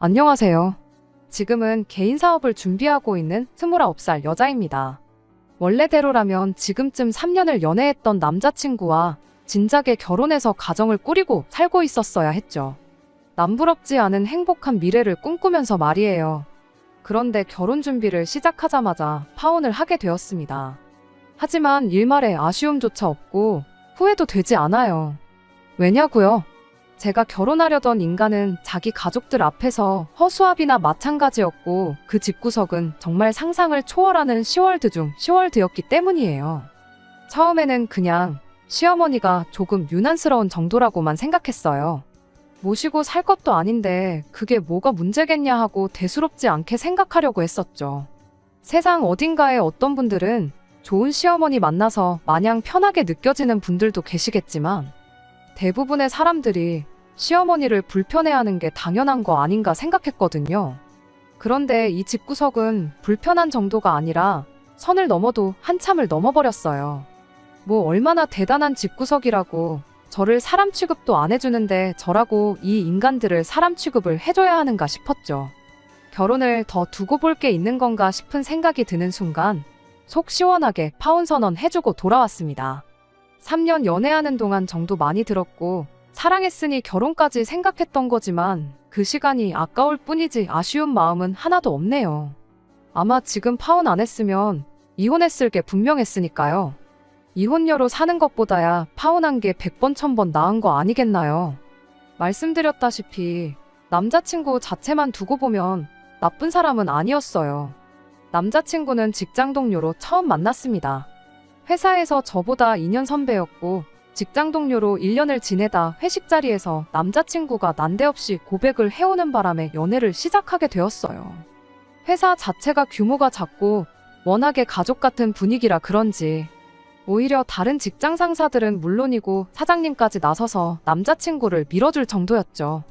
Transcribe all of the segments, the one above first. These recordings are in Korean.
안녕하세요. 지금은 개인 사업을 준비하고 있는 29살 여자입니다. 원래대로라면 지금쯤 3년을 연애했던 남자친구와 진작에 결혼해서 가정을 꾸리고 살고 있었어야 했죠. 남부럽지 않은 행복한 미래를 꿈꾸면서 말이에요. 그런데 결혼 준비를 시작하자마자 파혼을 하게 되었습니다. 하지만 일말의 아쉬움조차 없고 후회도 되지 않아요. 왜냐고요? 제가 결혼하려던 인간은 자기 가족들 앞에서 허수아비나 마찬가지였고 그 집구석은 정말 상상을 초월하는 시월드 중 시월드였기 때문이에요. 처음에는 그냥 시어머니가 조금 유난스러운 정도라고만 생각했어요. 모시고 살 것도 아닌데 그게 뭐가 문제겠냐 하고 대수롭지 않게 생각하려고 했었죠. 세상 어딘가에 어떤 분들은 좋은 시어머니 만나서 마냥 편하게 느껴지는 분들도 계시겠지만 대부분의 사람들이 시어머니를 불편해하는 게 당연한 거 아닌가 생각했거든요. 그런데 이 집구석은 불편한 정도가 아니라 선을 넘어도 한참을 넘어버렸어요. 뭐 얼마나 대단한 집구석이라고 저를 사람 취급도 안 해주는데 저라고 이 인간들을 사람 취급을 해줘야 하는가 싶었죠. 결혼을 더 두고 볼 게 있는 건가 싶은 생각이 드는 순간 속 시원하게 파혼 선언 해주고 돌아왔습니다. 3년 연애하는 동안 정도 많이 들었고 사랑했으니 결혼까지 생각했던 거지만 그 시간이 아까울 뿐이지 아쉬운 마음은 하나도 없네요. 아마 지금 파혼 안 했으면 이혼했을 게 분명했으니까요. 이혼녀로 사는 것보다야 파혼한 게 100번 1000번 나은 거 아니겠나요? 말씀드렸다시피 남자친구 자체만 두고 보면 나쁜 사람은 아니었어요. 남자친구는 직장 동료로 처음 만났습니다. 회사에서 저보다 2년 선배였고 직장 동료로 1년을 지내다 회식 자리에서 남자친구가 난데없이 고백을 해오는 바람에 연애를 시작하게 되었어요. 회사 자체가 규모가 작고 워낙에 가족 같은 분위기라 그런지 오히려 다른 직장 상사들은 물론이고 사장님까지 나서서 남자친구를 밀어줄 정도였죠.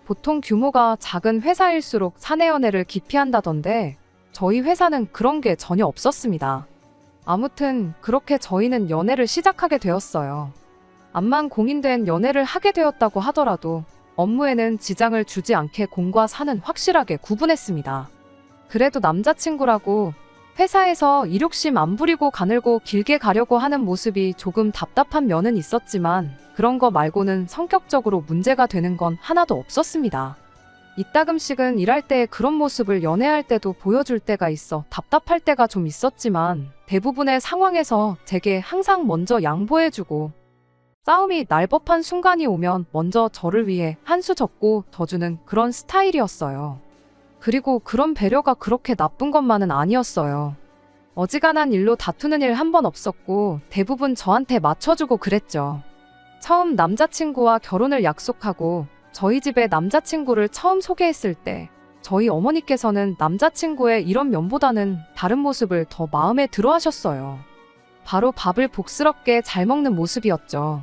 보통 규모가 작은 회사일수록 사내 연애를 기피한다던데 저희 회사는 그런 게 전혀 없었습니다. 아무튼 그렇게 저희는 연애를 시작하게 되었어요. 암만 공인된 연애를 하게 되었다고 하더라도 업무에는 지장을 주지 않게 공과 사는 확실하게 구분했습니다. 그래도 남자친구라고 회사에서 일욕심 안 부리고 가늘고 길게 가려고 하는 모습이 조금 답답한 면은 있었지만 그런 거 말고는 성격적으로 문제가 되는 건 하나도 없었습니다. 이따금씩은 일할 때 그런 모습을 연애할 때도 보여줄 때가 있어 답답할 때가 좀 있었지만 대부분의 상황에서 제게 항상 먼저 양보해주고 싸움이 날 법한 순간이 오면 먼저 저를 위해 한 수 접고 져주는 그런 스타일이었어요. 그리고 그런 배려가 그렇게 나쁜 것만은 아니었어요. 어지간한 일로 다투는 일 한 번 없었고 대부분 저한테 맞춰주고 그랬죠. 처음 남자친구와 결혼을 약속하고 저희 집에 남자친구를 처음 소개했을 때 저희 어머니께서는 남자친구의 이런 면보다는 다른 모습을 더 마음에 들어 하셨어요. 바로 밥을 복스럽게 잘 먹는 모습이었죠.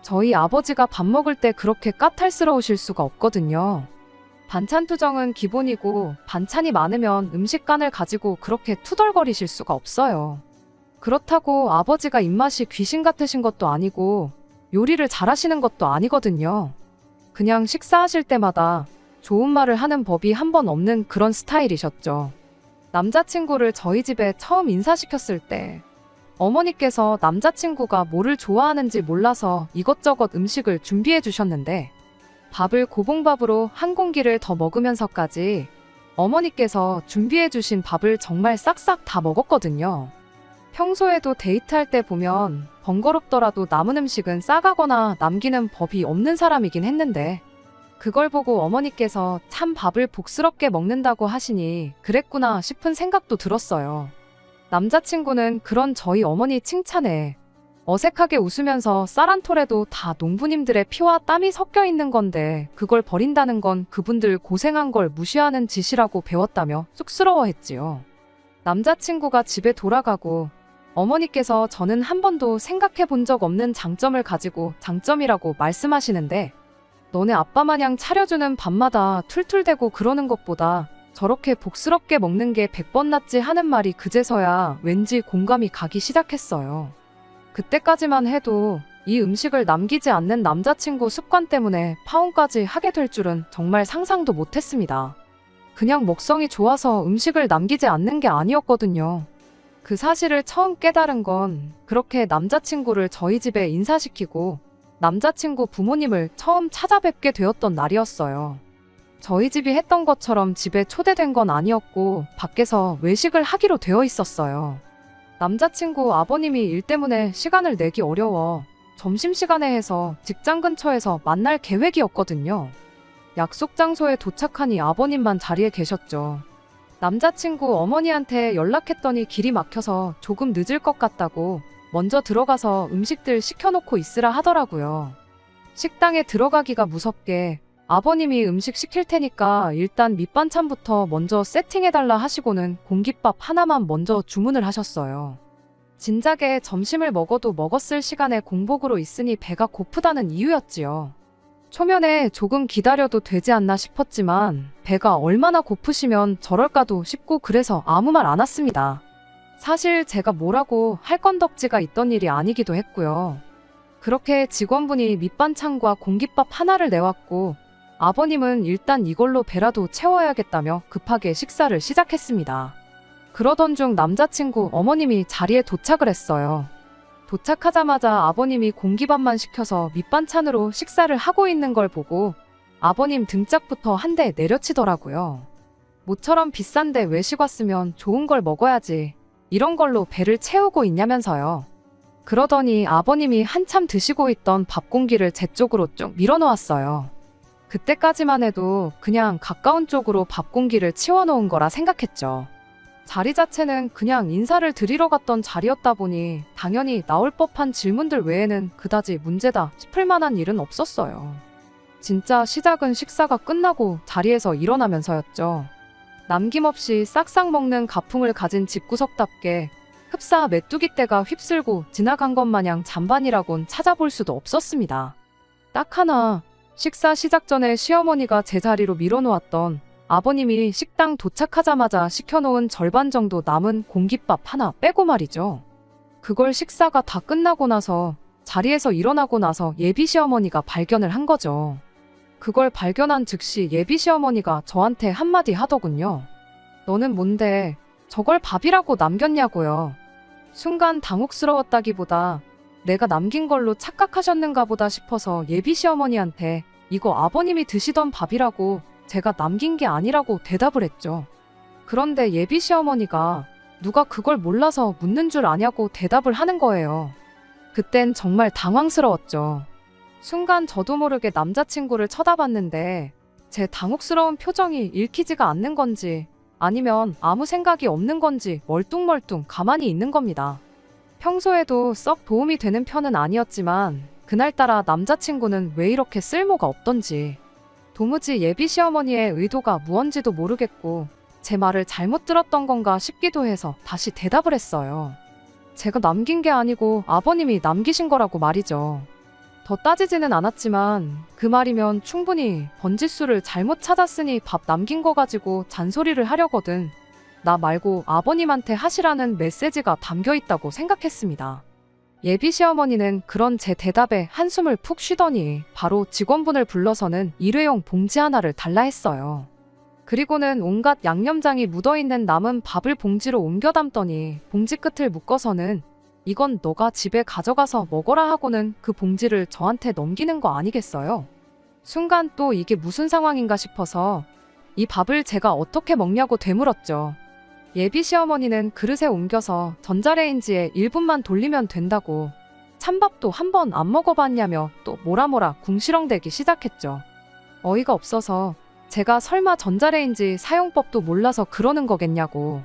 저희 아버지가 밥 먹을 때 그렇게 까탈스러우실 수가 없거든요. 반찬 투정은 기본이고 반찬이 많으면 음식간을 가지고 그렇게 투덜거리실 수가 없어요. 그렇다고 아버지가 입맛이 귀신 같으신 것도 아니고 요리를 잘하시는 것도 아니거든요. 그냥 식사하실 때마다 좋은 말을 하는 법이 한 번 없는 그런 스타일이셨죠. 남자친구를 저희 집에 처음 인사시켰을 때 어머니께서 남자친구가 뭐를 좋아하는지 몰라서 이것저것 음식을 준비해 주셨는데 밥을 고봉밥으로 한 공기를 더 먹으면서까지 어머니께서 준비해 주신 밥을 정말 싹싹 다 먹었거든요. 평소에도 데이트할 때 보면 번거롭더라도 남은 음식은 싸가거나 남기는 법이 없는 사람이긴 했는데 그걸 보고 어머니께서 참 밥을 복스럽게 먹는다고 하시니 그랬구나 싶은 생각도 들었어요. 남자친구는 그런 저희 어머니 칭찬에 어색하게 웃으면서 쌀 한 톨에도 다 농부님들의 피와 땀이 섞여 있는 건데 그걸 버린다는 건 그분들 고생한 걸 무시하는 짓이라고 배웠다며 쑥스러워했지요. 남자친구가 집에 돌아가고 어머니께서 저는 한 번도 생각해 본 적 없는 장점을 가지고 장점이라고 말씀하시는데 너네 아빠 마냥 차려주는 밥마다 툴툴대고 그러는 것보다 저렇게 복스럽게 먹는 게 100번 낫지 하는 말이 그제서야 왠지 공감이 가기 시작했어요. 그때까지만 해도 이 음식을 남기지 않는 남자친구 습관 때문에 파혼까지 하게 될 줄은 정말 상상도 못했습니다. 그냥 먹성이 좋아서 음식을 남기지 않는 게 아니었거든요. 그 사실을 처음 깨달은 건 그렇게 남자친구를 저희 집에 인사시키고 남자친구 부모님을 처음 찾아뵙게 되었던 날이었어요. 저희 집이 했던 것처럼 집에 초대된 건 아니었고 밖에서 외식을 하기로 되어 있었어요. 남자친구 아버님이 일 때문에 시간을 내기 어려워 점심시간에 해서 직장 근처에서 만날 계획이었거든요. 약속 장소에 도착하니 아버님만 자리에 계셨죠. 남자친구 어머니한테 연락했더니 길이 막혀서 조금 늦을 것 같다고 먼저 들어가서 음식들 시켜놓고 있으라 하더라고요. 식당에 들어가기가 무섭게 아버님이 음식 시킬 테니까 일단 밑반찬부터 먼저 세팅해달라 하시고는 공깃밥 하나만 먼저 주문을 하셨어요. 진작에 점심을 먹어도 먹었을 시간에 공복으로 있으니 배가 고프다는 이유였지요. 초면에 조금 기다려도 되지 않나 싶었지만 배가 얼마나 고프시면 저럴까도 싶고 그래서 아무 말 안 했습니다. 사실 제가 뭐라고 할 건덕지가 있던 일이 아니기도 했고요. 그렇게 직원분이 밑반찬과 공깃밥 하나를 내왔고 아버님은 일단 이걸로 배라도 채워야겠다며 급하게 식사를 시작했습니다. 그러던 중 남자친구 어머님이 자리에 도착을 했어요. 도착하자마자 아버님이 공깃밥만 시켜서 밑반찬으로 식사를 하고 있는 걸 보고 아버님 등짝부터 한 대 내려치더라고요. 모처럼 비싼데 외식 왔으면 좋은 걸 먹어야지. 이런 걸로 배를 채우고 있냐면서요. 그러더니 아버님이 한참 드시고 있던 밥 공기를 제 쪽으로 쭉 밀어놓았어요. 그때까지만 해도 그냥 가까운 쪽으로 밥 공기를 치워놓은 거라 생각했죠. 자리 자체는 그냥 인사를 드리러 갔던 자리였다 보니 당연히 나올 법한 질문들 외에는 그다지 문제다 싶을 만한 일은 없었어요. 진짜 시작은 식사가 끝나고 자리에서 일어나면서였죠. 남김없이 싹싹 먹는 가풍을 가진 집구석답게 흡사 메뚜기 떼가 휩쓸고 지나간 것 마냥 잔반이라곤 찾아볼 수도 없었습니다. 딱 하나, 식사 시작 전에 시어머니가 제 자리로 밀어놓았던 아버님이 식당 도착하자마자 시켜놓은 절반 정도 남은 공깃밥 하나 빼고 말이죠. 그걸 식사가 다 끝나고 나서 자리에서 일어나고 나서 예비 시어머니가 발견을 한 거죠. 그걸 발견한 즉시 예비 시어머니가 저한테 한마디 하더군요. 너는 뭔데 저걸 밥이라고 남겼냐고요. 순간 당혹스러웠다기보다 내가 남긴 걸로 착각하셨는가 보다 싶어서 예비 시어머니한테 이거 아버님이 드시던 밥이라고 제가 남긴 게 아니라고 대답을 했죠. 그런데 예비 시어머니가 누가 그걸 몰라서 묻는 줄 아냐고 대답을 하는 거예요. 그땐 정말 당황스러웠죠. 순간 저도 모르게 남자친구를 쳐다봤는데 제 당혹스러운 표정이 읽히지가 않는 건지 아니면 아무 생각이 없는 건지 멀뚱멀뚱 가만히 있는 겁니다. 평소에도 썩 도움이 되는 편은 아니었지만 그날따라 남자친구는 왜 이렇게 쓸모가 없던지 도무지 예비 시어머니의 의도가 무언지도 모르겠고 제 말을 잘못 들었던 건가 싶기도 해서 다시 대답을 했어요. 제가 남긴 게 아니고 아버님이 남기신 거라고 말이죠. 더 따지지는 않았지만 그 말이면 충분히 번지수를 잘못 찾았으니 밥 남긴 거 가지고 잔소리를 하려거든. 나 말고 아버님한테 하시라는 메시지가 담겨 있다고 생각했습니다. 예비 시어머니는 그런 제 대답에 한숨을 푹 쉬더니 바로 직원분을 불러서는 일회용 봉지 하나를 달라 했어요. 그리고는 온갖 양념장이 묻어있는 남은 밥을 봉지로 옮겨 담더니 봉지 끝을 묶어서는 이건 너가 집에 가져가서 먹어라 하고는 그 봉지를 저한테 넘기는 거 아니겠어요? 순간 또 이게 무슨 상황인가 싶어서 이 밥을 제가 어떻게 먹냐고 되물었죠. 예비 시어머니는 그릇에 옮겨서 전자레인지에 1분만 돌리면 된다고 찬밥도 한 번 안 먹어봤냐며 또 뭐라 궁시렁대기 시작했죠. 어이가 없어서 제가 설마 전자레인지 사용법도 몰라서 그러는 거겠냐고.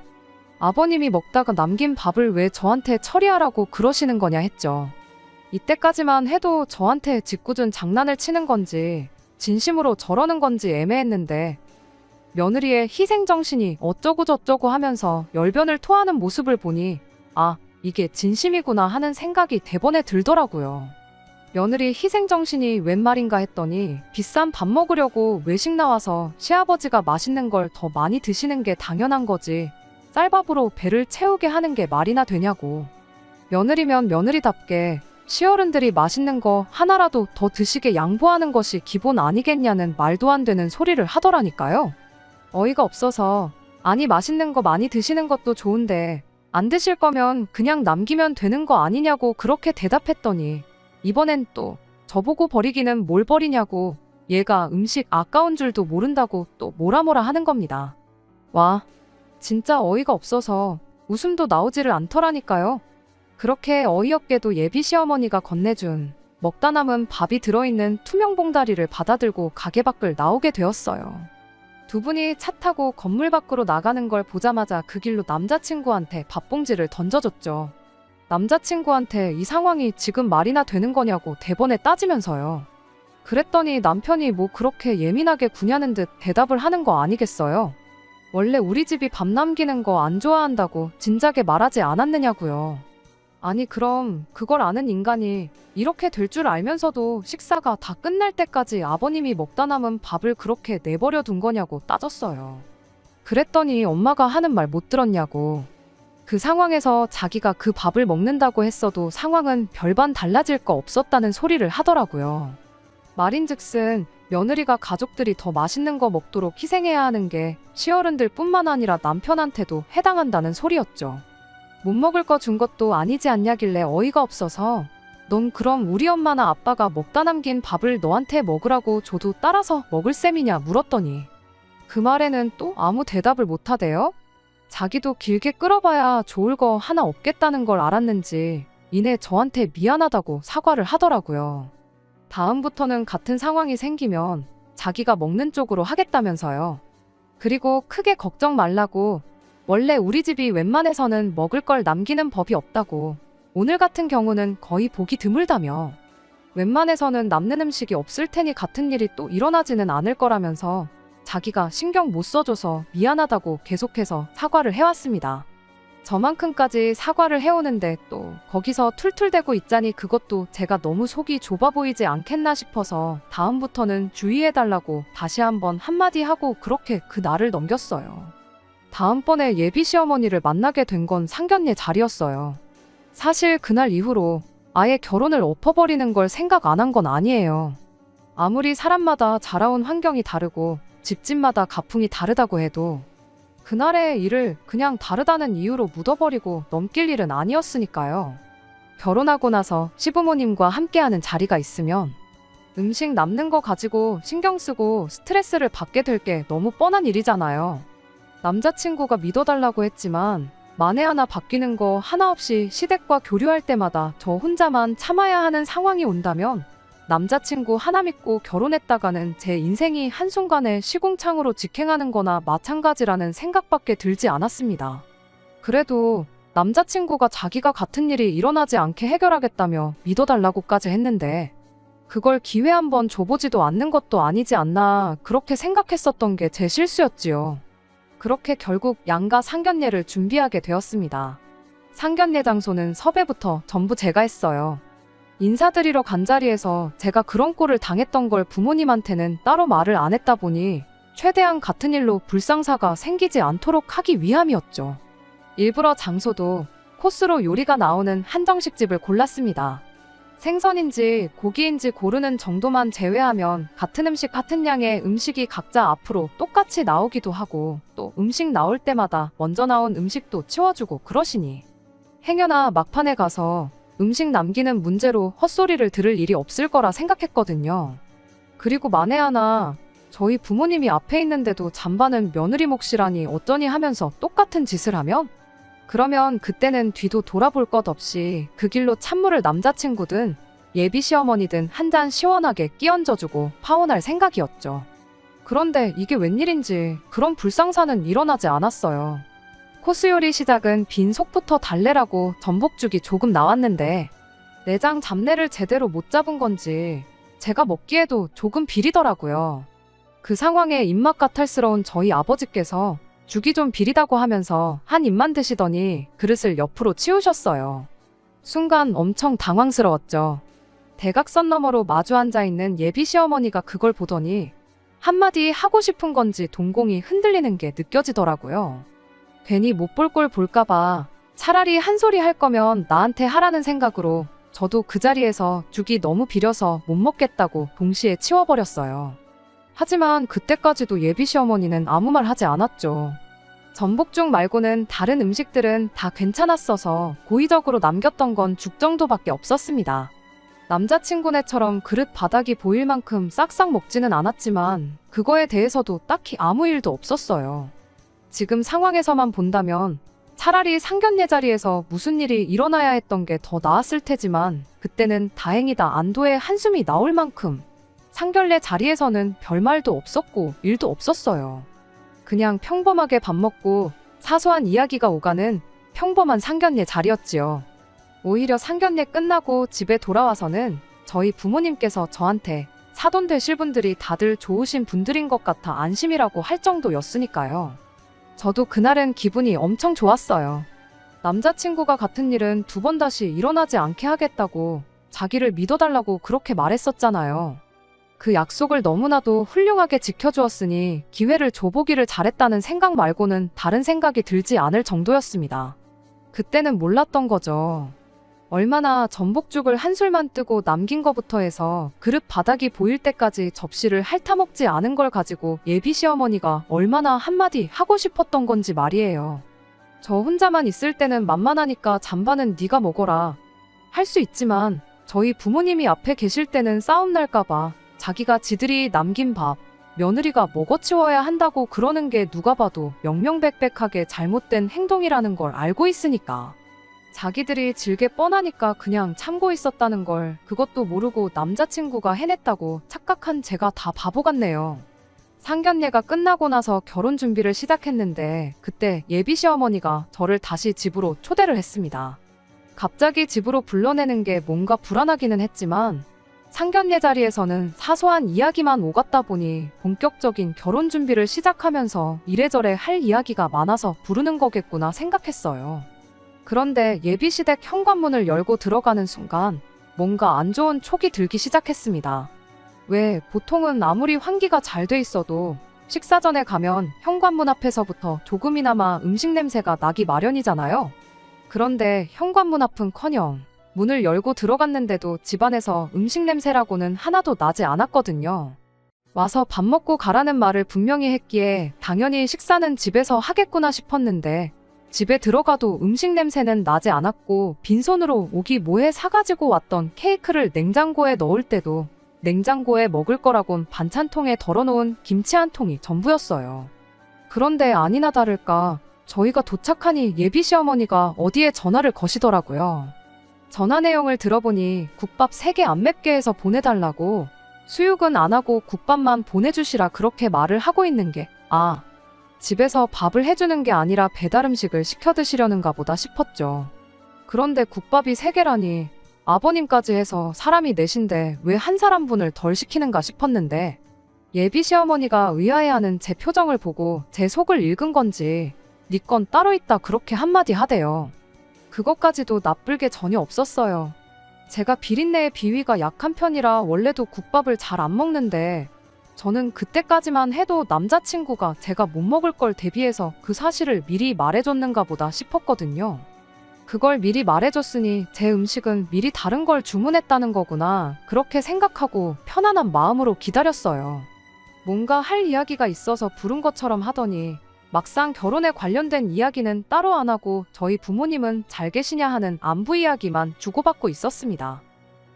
아버님이 먹다가 남긴 밥을 왜 저한테 처리하라고 그러시는 거냐 했죠. 이때까지만 해도 저한테 짓궂은 장난을 치는 건지 진심으로 저러는 건지 애매했는데 며느리의 희생정신이 어쩌고저쩌고 하면서 열변을 토하는 모습을 보니 아, 이게 진심이구나 하는 생각이 대번에 들더라고요. 며느리 희생정신이 웬 말인가 했더니 비싼 밥 먹으려고 외식 나와서 시아버지가 맛있는 걸 더 많이 드시는 게 당연한 거지 쌀밥으로 배를 채우게 하는 게 말이나 되냐고. 며느리면 며느리답게 시어른들이 맛있는 거 하나라도 더 드시게 양보하는 것이 기본 아니겠냐는 말도 안 되는 소리를 하더라니까요. 어이가 없어서 아니 맛있는 거 많이 드시는 것도 좋은데 안 드실 거면 그냥 남기면 되는 거 아니냐고 그렇게 대답했더니 이번엔 또 저보고 버리기는 뭘 버리냐고 얘가 음식 아까운 줄도 모른다고 또 뭐라 하는 겁니다. 와, 진짜 어이가 없어서 웃음도 나오지를 않더라니까요. 그렇게 어이없게도 예비 시어머니가 건네준 먹다 남은 밥이 들어있는 투명 봉다리를 받아들고 가게 밖을 나오게 되었어요. 두 분이 차 타고 건물 밖으로 나가는 걸 보자마자 그 길로 남자친구한테 밥봉지를 던져줬죠. 남자친구한테 이 상황이 지금 말이나 되는 거냐고 대번에 따지면서요. 그랬더니 남편이 뭐 그렇게 예민하게 구냐는 듯 대답을 하는 거 아니겠어요? 원래 우리 집이 밥 남기는 거 안 좋아한다고 진작에 말하지 않았느냐고요. 아니 그럼 그걸 아는 인간이 이렇게 될 줄 알면서도 식사가 다 끝날 때까지 아버님이 먹다 남은 밥을 그렇게 내버려 둔 거냐고 따졌어요. 그랬더니 엄마가 하는 말 못 들었냐고. 그 상황에서 자기가 그 밥을 먹는다고 했어도 상황은 별반 달라질 거 없었다는 소리를 하더라고요. 말인즉슨 며느리가 가족들이 더 맛있는 거 먹도록 희생해야 하는 게 시어른들 뿐만 아니라 남편한테도 해당한다는 소리였죠. 못 먹을 거 준 것도 아니지 않냐길래 어이가 없어서 넌 그럼 우리 엄마나 아빠가 먹다 남긴 밥을 너한테 먹으라고 줘도 따라서 먹을 셈이냐 물었더니 그 말에는 또 아무 대답을 못 하대요. 자기도 길게 끌어봐야 좋을 거 하나 없겠다는 걸 알았는지 이내 저한테 미안하다고 사과를 하더라고요. 다음부터는 같은 상황이 생기면 자기가 먹는 쪽으로 하겠다면서요. 그리고 크게 걱정 말라고 원래 우리 집이 웬만해서는 먹을 걸 남기는 법이 없다고 오늘 같은 경우는 거의 보기 드물다며 웬만해서는 남는 음식이 없을 테니 같은 일이 또 일어나지는 않을 거라면서 자기가 신경 못 써줘서 미안하다고 계속해서 사과를 해왔습니다. 저만큼까지 사과를 해오는데 또 거기서 툴툴대고 있자니 그것도 제가 너무 속이 좁아 보이지 않겠나 싶어서 다음부터는 주의해달라고 다시 한번 한마디 하고 그렇게 그 날을 넘겼어요. 다음번에 예비 시어머니를 만나게 된 건 상견례 자리였어요. 사실 그날 이후로 아예 결혼을 엎어버리는 걸 생각 안 한 건 아니에요. 아무리 사람마다 자라온 환경이 다르고 집집마다 가풍이 다르다고 해도 그날의 일을 그냥 다르다는 이유로 묻어버리고 넘길 일은 아니었으니까요. 결혼하고 나서 시부모님과 함께하는 자리가 있으면 음식 남는 거 가지고 신경 쓰고 스트레스를 받게 될 게 너무 뻔한 일이잖아요. 남자친구가 믿어달라고 했지만 만에 하나 바뀌는 거 하나 없이 시댁과 교류할 때마다 저 혼자만 참아야 하는 상황이 온다면 남자친구 하나 믿고 결혼했다가는 제 인생이 한순간에 시궁창으로 직행하는 거나 마찬가지라는 생각밖에 들지 않았습니다. 그래도 남자친구가 자기가 같은 일이 일어나지 않게 해결하겠다며 믿어달라고까지 했는데 그걸 기회 한번 줘보지도 않는 것도 아니지 않나 그렇게 생각했었던 게 제 실수였지요. 그렇게 결국 양가 상견례를 준비하게 되었습니다. 상견례 장소는 섭외부터 전부 제가 했어요. 인사드리러 간 자리에서 제가 그런 꼴을 당했던 걸 부모님한테는 따로 말을 안 했다 보니 최대한 같은 일로 불상사가 생기지 않도록 하기 위함이었죠. 일부러 장소도 코스로 요리가 나오는 한정식집을 골랐습니다. 생선인지 고기인지 고르는 정도만 제외하면 같은 음식 같은 양의 음식이 각자 앞으로 똑같이 나오기도 하고 또 음식 나올 때마다 먼저 나온 음식도 치워주고 그러시니 행여나 막판에 가서 음식 남기는 문제로 헛소리를 들을 일이 없을 거라 생각했거든요. 그리고 만에 하나 저희 부모님이 앞에 있는데도 잠바는 며느리 몫이라니 어쩌니 하면서 똑같은 짓을 하면 그러면 그때는 뒤도 돌아볼 것 없이 그 길로 찬물을 남자친구든 예비 시어머니든 한 잔 시원하게 끼얹어주고 파혼할 생각이었죠. 그런데 이게 웬일인지 그런 불상사는 일어나지 않았어요. 코스 요리 시작은 빈 속부터 달래라고 전복죽이 조금 나왔는데 내장 잡내를 제대로 못 잡은 건지 제가 먹기에도 조금 비리더라고요. 그 상황에 입맛 까탈스러운 저희 아버지께서 죽이 좀 비리다고 하면서 한 입만 드시더니 그릇을 옆으로 치우셨어요. 순간 엄청 당황스러웠죠. 대각선 너머로 마주 앉아있는 예비 시어머니가 그걸 보더니 한마디 하고 싶은 건지 동공이 흔들리는 게 느껴지더라고요. 괜히 못 볼 꼴 볼까봐 차라리 한 소리 할 거면 나한테 하라는 생각으로 저도 그 자리에서 죽이 너무 비려서 못 먹겠다고 동시에 치워버렸어요. 하지만 그때까지도 예비 시어머니는 아무 말 하지 않았죠. 전복죽 말고는 다른 음식들은 다 괜찮았어서 고의적으로 남겼던 건 죽 정도밖에 없었습니다. 남자친구네처럼 그릇 바닥이 보일 만큼 싹싹 먹지는 않았지만 그거에 대해서도 딱히 아무 일도 없었어요. 지금 상황에서만 본다면 차라리 상견례 자리에서 무슨 일이 일어나야 했던 게 더 나았을 테지만 그때는 다행이다 안도의 한숨이 나올 만큼 상견례 자리에서는 별말도 없었고 일도 없었어요. 그냥 평범하게 밥 먹고 사소한 이야기가 오가는 평범한 상견례 자리였지요. 오히려 상견례 끝나고 집에 돌아와서는 저희 부모님께서 저한테 사돈 되실 분들이 다들 좋으신 분들인 것 같아 안심이라고 할 정도였으니까요. 저도 그날은 기분이 엄청 좋았어요. 남자친구가 같은 일은 두 번 다시 일어나지 않게 하겠다고 자기를 믿어달라고 그렇게 말했었잖아요. 그 약속을 너무나도 훌륭하게 지켜주었으니 기회를 줘보기를 잘했다는 생각 말고는 다른 생각이 들지 않을 정도였습니다. 그때는 몰랐던 거죠. 얼마나 전복죽을 한 술만 뜨고 남긴 거부터 해서 그릇 바닥이 보일 때까지 접시를 핥아먹지 않은 걸 가지고 예비 시어머니가 얼마나 한마디 하고 싶었던 건지 말이에요. 저 혼자만 있을 때는 만만하니까 잠반은 네가 먹어라 할 수 있지만 저희 부모님이 앞에 계실 때는 싸움 날까봐 자기가 지들이 남긴 밥 며느리가 먹어치워야 한다고 그러는 게 누가 봐도 명명백백하게 잘못된 행동이라는 걸 알고 있으니까 자기들이 질게 뻔하니까 그냥 참고 있었다는 걸 그것도 모르고 남자친구가 해냈다고 착각한 제가 다 바보 같네요. 상견례가 끝나고 나서 결혼 준비를 시작했는데 그때 예비 시어머니가 저를 다시 집으로 초대를 했습니다. 갑자기 집으로 불러내는 게 뭔가 불안하기는 했지만 상견례 자리에서는 사소한 이야기만 오갔다 보니 본격적인 결혼 준비를 시작하면서 이래저래 할 이야기가 많아서 부르는 거겠구나 생각했어요. 그런데 예비시댁 현관문을 열고 들어가는 순간 뭔가 안 좋은 촉이 들기 시작했습니다. 왜 보통은 아무리 환기가 잘 돼 있어도 식사 전에 가면 현관문 앞에서부터 조금이나마 음식 냄새가 나기 마련이잖아요. 그런데 현관문 앞은커녕 문을 열고 들어갔는데도 집안에서 음식 냄새라고는 하나도 나지 않았거든요. 와서 밥 먹고 가라는 말을 분명히 했기에 당연히 식사는 집에서 하겠구나 싶었는데 집에 들어가도 음식 냄새는 나지 않았고 빈손으로 오기 뭐해 사가지고 왔던 케이크를 냉장고에 넣을 때도 냉장고에 먹을 거라곤 반찬통에 덜어놓은 김치 한 통이 전부였어요. 그런데 아니나 다를까 저희가 도착하니 예비 시어머니가 어디에 전화를 거시더라고요. 전화 내용을 들어보니 국밥 3개 안 맵게 해서 보내달라고 수육은 안 하고 국밥만 보내주시라 그렇게 말을 하고 있는 게 집에서 밥을 해주는 게 아니라 배달 음식을 시켜 드시려는가 보다 싶었죠. 그런데 국밥이 3개라니 아버님까지 해서 사람이 넷인데 왜 한 사람분을 덜 시키는가 싶었는데 예비 시어머니가 의아해하는 제 표정을 보고 제 속을 읽은 건지 네 건 따로 있다 그렇게 한마디 하대요. 그것까지도 나쁠 게 전혀 없었어요. 제가 비린내의 비위가 약한 편이라 원래도 국밥을 잘 안 먹는데 저는 그때까지만 해도 남자친구가 제가 못 먹을 걸 대비해서 그 사실을 미리 말해줬는가 보다 싶었거든요. 그걸 미리 말해줬으니 제 음식은 미리 다른 걸 주문했다는 거구나 그렇게 생각하고 편안한 마음으로 기다렸어요. 뭔가 할 이야기가 있어서 부른 것처럼 하더니 막상 결혼에 관련된 이야기는 따로 안 하고 저희 부모님은 잘 계시냐 하는 안부 이야기만 주고받고 있었습니다.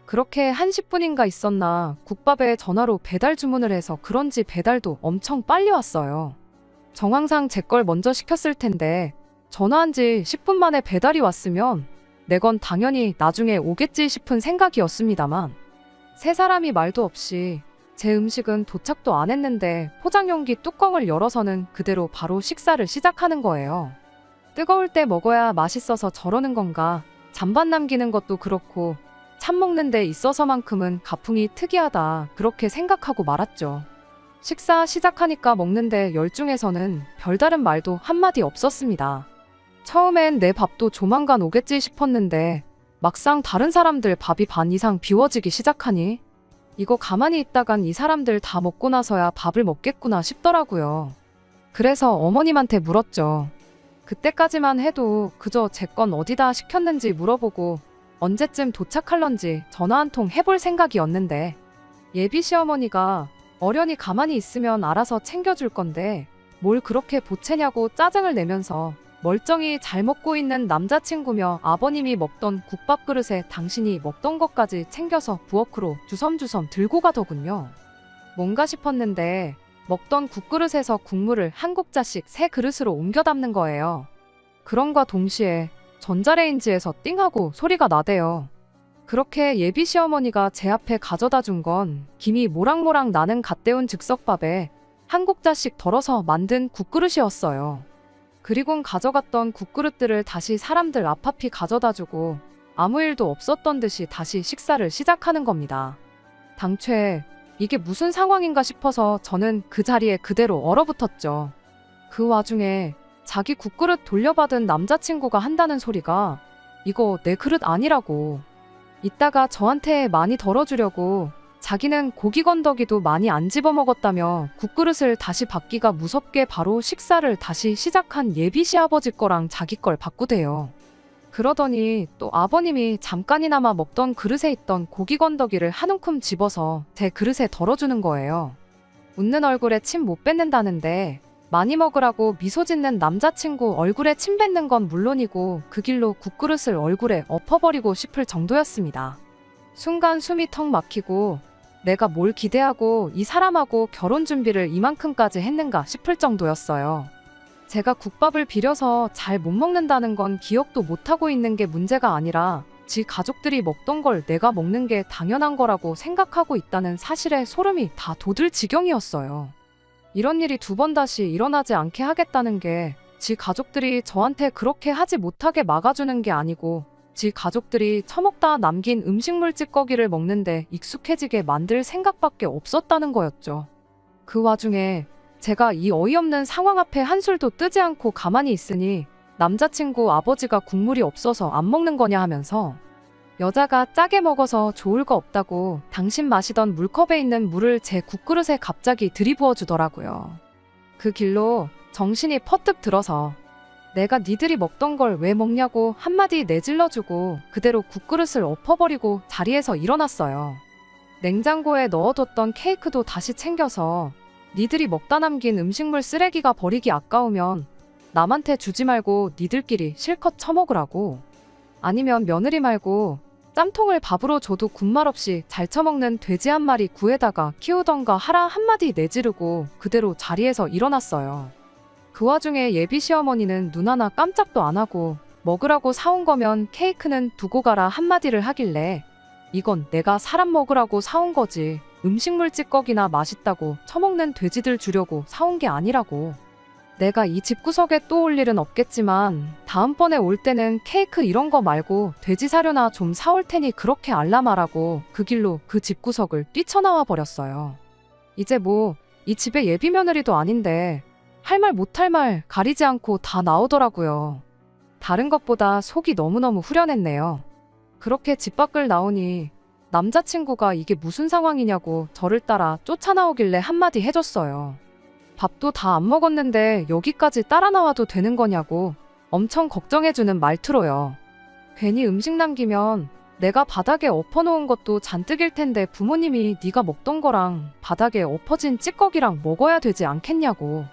그렇게 한 10분인가 있었나 국밥에 전화로 배달 주문을 해서 그런지 배달도 엄청 빨리 왔어요. 정황상 제 걸 먼저 시켰을 텐데 전화한 지 10분 만에 배달이 왔으면 내 건 당연히 나중에 오겠지 싶은 생각이었습니다만 세 사람이 말도 없이 제 음식은 도착도 안 했는데 포장용기 뚜껑을 열어서는 그대로 바로 식사를 시작하는 거예요. 뜨거울 때 먹어야 맛있어서 저러는 건가 잔반 남기는 것도 그렇고 참 먹는 데 있어서만큼은 가풍이 특이하다 그렇게 생각하고 말았죠. 식사 시작하니까 먹는데 열중에서는 별다른 말도 한마디 없었습니다. 처음엔 내 밥도 조만간 오겠지 싶었는데 막상 다른 사람들 밥이 반 이상 비워지기 시작하니 이거 가만히 있다간 이 사람들 다 먹고 나서야 밥을 먹겠구나 싶더라고요. 그래서 어머님한테 물었죠. 그때까지만 해도 그저 제 건 어디다 시켰는지 물어보고 언제쯤 도착할런지 전화 한 통 해볼 생각이었는데 예비 시어머니가 어련히 가만히 있으면 알아서 챙겨줄 건데 뭘 그렇게 보채냐고 짜증을 내면서 멀쩡히 잘 먹고 있는 남자친구며 아버님이 먹던 국밥 그릇에 당신이 먹던 것까지 챙겨서 부엌으로 주섬주섬 들고 가더군요. 뭔가 싶었는데 먹던 국그릇에서 국물을 한 국자씩 새 그릇으로 옮겨 담는 거예요. 그럼과 동시에 전자레인지에서 띵하고 소리가 나대요. 그렇게 예비 시어머니가 제 앞에 가져다 준 건 김이 모락모락 나는 갓 데운 즉석밥에 한 국자씩 덜어서 만든 국그릇이었어요. 그리곤 가져갔던 국그릇들을 다시 사람들 앞앞이 가져다 주고 아무 일도 없었던 듯이 다시 식사를 시작하는 겁니다. 당최 이게 무슨 상황인가 싶어서 저는 그 자리에 그대로 얼어붙었죠. 그 와중에 자기 국그릇 돌려받은 남자친구가 한다는 소리가 이거 내 그릇 아니라고. 이따가 저한테 많이 덜어주려고 자기는 고기 건더기도 많이 안 집어먹었다며 국그릇을 다시 받기가 무섭게 바로 식사를 다시 시작한 예비 시아버지 거랑 자기 걸 바꾸대요. 그러더니 또 아버님이 잠깐이나마 먹던 그릇에 있던 고기 건더기를 한 움큼 집어서 제 그릇에 덜어주는 거예요. 웃는 얼굴에 침 못 뱉는다는데 많이 먹으라고 미소 짓는 남자친구 얼굴에 침 뱉는 건 물론이고 그 길로 국그릇을 얼굴에 엎어버리고 싶을 정도였습니다. 순간 숨이 턱 막히고 내가 뭘 기대하고 이 사람하고 결혼 준비를 이만큼까지 했는가 싶을 정도였어요. 제가 국밥을 비려서 잘 못 먹는다는 건 기억도 못하고 있는 게 문제가 아니라 지 가족들이 먹던 걸 내가 먹는 게 당연한 거라고 생각하고 있다는 사실에 소름이 다 돋을 지경이었어요. 이런 일이 두 번 다시 일어나지 않게 하겠다는 게 지 가족들이 저한테 그렇게 하지 못하게 막아주는 게 아니고 지 가족들이 처먹다 남긴 음식물 찌꺼기를 먹는데 익숙해지게 만들 생각밖에 없었다는 거였죠. 그 와중에 제가 이 어이없는 상황 앞에 한술도 뜨지 않고 가만히 있으니 남자친구 아버지가 국물이 없어서 안 먹는 거냐 하면서 여자가 짜게 먹어서 좋을 거 없다고 당신 마시던 물컵에 있는 물을 제 국그릇에 갑자기 들이부어 주더라고요. 그 길로 정신이 퍼뜩 들어서 내가 니들이 먹던 걸 왜 먹냐고 한마디 내질러주고 그대로 국그릇을 엎어버리고 자리에서 일어났어요. 냉장고에 넣어뒀던 케이크도 다시 챙겨서 니들이 먹다 남긴 음식물 쓰레기가 버리기 아까우면 남한테 주지 말고 니들끼리 실컷 처먹으라고. 아니면 며느리 말고 짬통을 밥으로 줘도 군말 없이 잘 처먹는 돼지 한 마리 구해다가 키우던가 하라 한마디 내지르고 그대로 자리에서 일어났어요. 그 와중에 예비 시어머니는 눈 하나 깜짝도 안 하고 먹으라고 사온 거면 케이크는 두고 가라 한마디를 하길래 이건 내가 사람 먹으라고 사온 거지 음식물 찌꺼기나 맛있다고 처먹는 돼지들 주려고 사온 게 아니라고. 내가 이 집구석에 또 올 일은 없겠지만 다음번에 올 때는 케이크 이런 거 말고 돼지 사료나 좀 사올 테니 그렇게 알람하라고 그 길로 그 집구석을 뛰쳐나와 버렸어요. 이제 뭐 이 집에 예비 며느리도 아닌데 할 말 못할 말 가리지 않고 다 나오더라고요. 다른 것보다 속이 너무너무 후련했네요. 그렇게 집 밖을 나오니 남자친구가 이게 무슨 상황이냐고 저를 따라 쫓아나오길래 한마디 해줬어요. 밥도 다 안 먹었는데 여기까지 따라 나와도 되는 거냐고 엄청 걱정해주는 말투로요. 괜히 음식 남기면 내가 바닥에 엎어놓은 것도 잔뜩일 텐데 부모님이 네가 먹던 거랑 바닥에 엎어진 찌꺼기랑 먹어야 되지 않겠냐고.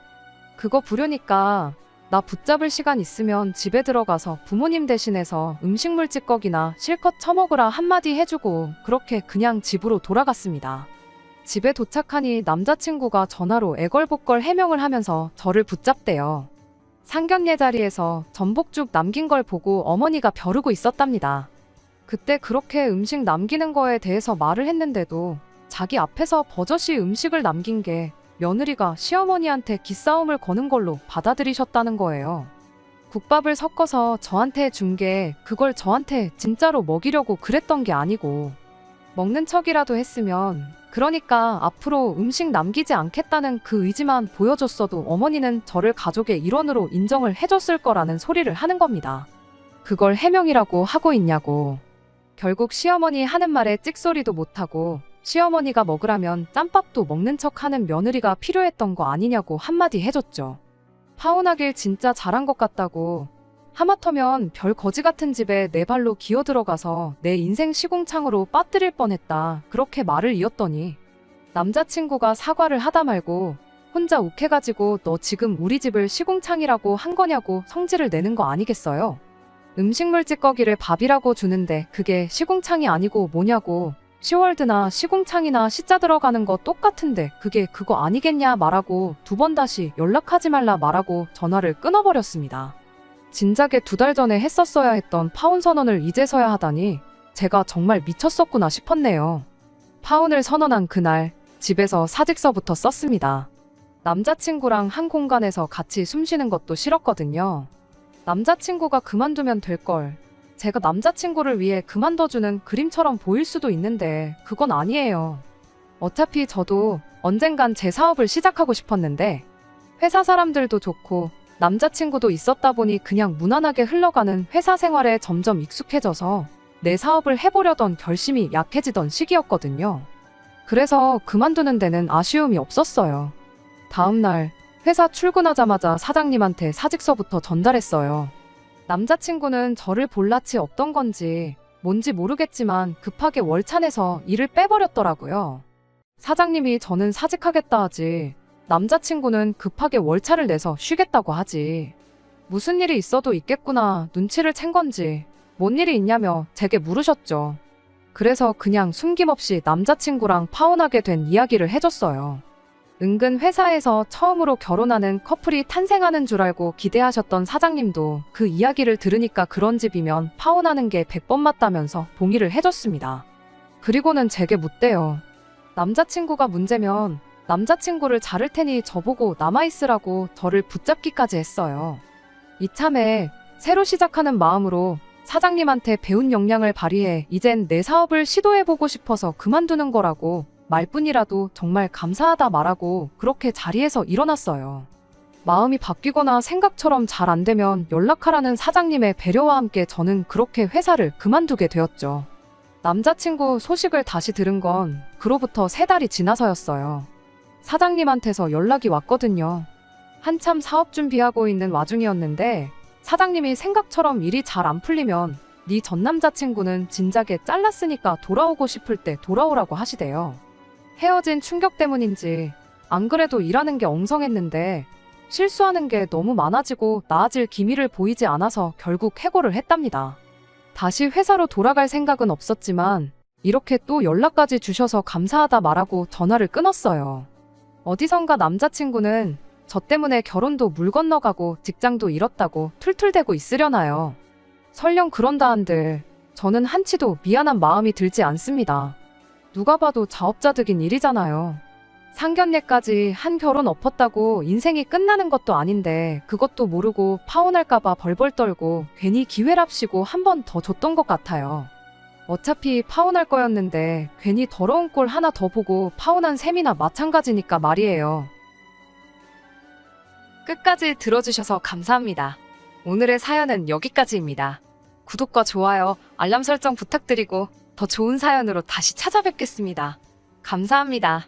그거 부르니까 나 붙잡을 시간 있으면 집에 들어가서 부모님 대신해서 음식물 찌꺼기나 실컷 처먹으라 한마디 해주고 그렇게 그냥 집으로 돌아갔습니다. 집에 도착하니 남자친구가 전화로 애걸복걸 해명을 하면서 저를 붙잡대요. 상견례 자리에서 전복죽 남긴 걸 보고 어머니가 벼르고 있었답니다. 그때 그렇게 음식 남기는 거에 대해서 말을 했는데도 자기 앞에서 버젓이 음식을 남긴 게 며느리가 시어머니한테 기싸움을 거는 걸로 받아들이셨다는 거예요. 국밥을 섞어서 저한테 준 게 그걸 저한테 진짜로 먹이려고 그랬던 게 아니고 먹는 척이라도 했으면 그러니까 앞으로 음식 남기지 않겠다는 그 의지만 보여줬어도 어머니는 저를 가족의 일원으로 인정을 해줬을 거라는 소리를 하는 겁니다. 그걸 해명이라고 하고 있냐고. 결국 시어머니 하는 말에 찍소리도 못하고 시어머니가 먹으라면 짬밥도 먹는 척하는 며느리가 필요했던 거 아니냐고 한마디 해줬죠. 파혼하길 진짜 잘한 것 같다고 하마터면 별 거지 같은 집에 내 발로 기어 들어가서 내 인생 시궁창으로 빠뜨릴 뻔했다. 그렇게 말을 이었더니 남자친구가 사과를 하다 말고 혼자 욱해가지고 너 지금 우리 집을 시궁창이라고 한 거냐고 성질을 내는 거 아니겠어요? 음식물 찌꺼기를 밥이라고 주는데 그게 시궁창이 아니고 뭐냐고. 시월드나 시궁창이나 시자 들어가는 거 똑같은데 그게 그거 아니겠냐 말하고 2번 다시 연락하지 말라 말하고 전화를 끊어버렸습니다. 진작에 2달 전에 했었어야 했던 파혼 선언을 이제서야 하다니 제가 정말 미쳤었구나 싶었네요. 파혼을 선언한 그날 집에서 사직서부터 썼습니다. 남자친구랑 한 공간에서 같이 숨 쉬는 것도 싫었거든요. 남자친구가 그만두면 될걸. 제가 남자친구를 위해 그만둬주는 그림처럼 보일 수도 있는데 그건 아니에요. 어차피 저도 언젠간 제 사업을 시작하고 싶었는데 회사 사람들도 좋고 남자친구도 있었다 보니 그냥 무난하게 흘러가는 회사 생활에 점점 익숙해져서 내 사업을 해보려던 결심이 약해지던 시기였거든요. 그래서 그만두는 데는 아쉬움이 없었어요. 다음날 회사 출근하자마자 사장님한테 사직서부터 전달했어요. 남자친구는 저를 볼낯이 없던 건지 뭔지 모르겠지만 급하게 월찬에서 일을 빼버렸더라고요. 사장님이 저는 사직하겠다 하지 남자친구는 급하게 월차를 내서 쉬겠다고 하지. 무슨 일이 있어도 있겠구나 눈치를 챈 건지 뭔 일이 있냐며 제게 물으셨죠. 그래서 그냥 숨김없이 남자친구랑 파혼하게 된 이야기를 해줬어요. 은근 회사에서 처음으로 결혼하는 커플이 탄생하는 줄 알고 기대하셨던 사장님도 그 이야기를 들으니까 그런 집이면 파혼하는 게 100번 맞다면서 동의를 해줬습니다. 그리고는 제게 묻대요. 남자친구가 문제면 남자친구를 자를 테니 저보고 남아있으라고 저를 붙잡기까지 했어요. 이참에 새로 시작하는 마음으로 사장님한테 배운 역량을 발휘해 이젠 내 사업을 시도해보고 싶어서 그만두는 거라고 말뿐이라도 정말 감사하다 말하고 그렇게 자리에서 일어났어요. 마음이 바뀌거나 생각처럼 잘 안 되면 연락하라는 사장님의 배려와 함께 저는 그렇게 회사를 그만두게 되었죠. 남자친구 소식을 다시 들은 건 그로부터 3달이 지나서였어요. 사장님한테서 연락이 왔거든요. 한참 사업 준비하고 있는 와중이었는데 사장님이 생각처럼 일이 잘 안 풀리면 네 전 남자친구는 진작에 잘랐으니까 돌아오고 싶을 때 돌아오라고 하시대요. 헤어진 충격 때문인지 안 그래도 일하는 게 엉성했는데 실수하는 게 너무 많아지고 나아질 기미를 보이지 않아서 결국 해고를 했답니다. 다시 회사로 돌아갈 생각은 없었지만 이렇게 또 연락까지 주셔서 감사하다 말하고 전화를 끊었어요. 어디선가 남자친구는 저 때문에 결혼도 물 건너가고 직장도 잃었다고 툴툴대고 있으려나요. 설령 그런다 한들 저는 한치도 미안한 마음이 들지 않습니다. 누가 봐도 자업자득인 일이잖아요. 상견례까지 한 결혼 엎었다고 인생이 끝나는 것도 아닌데 그것도 모르고 파혼할까봐 벌벌 떨고 괜히 기회랍시고 한 번 더 줬던 것 같아요. 어차피 파혼할 거였는데 괜히 더러운 꼴 하나 더 보고 파혼한 셈이나 마찬가지니까 말이에요. 끝까지 들어주셔서 감사합니다. 오늘의 사연은 여기까지입니다. 구독과 좋아요, 알람 설정 부탁드리고 더 좋은 사연으로 다시 찾아뵙겠습니다. 감사합니다.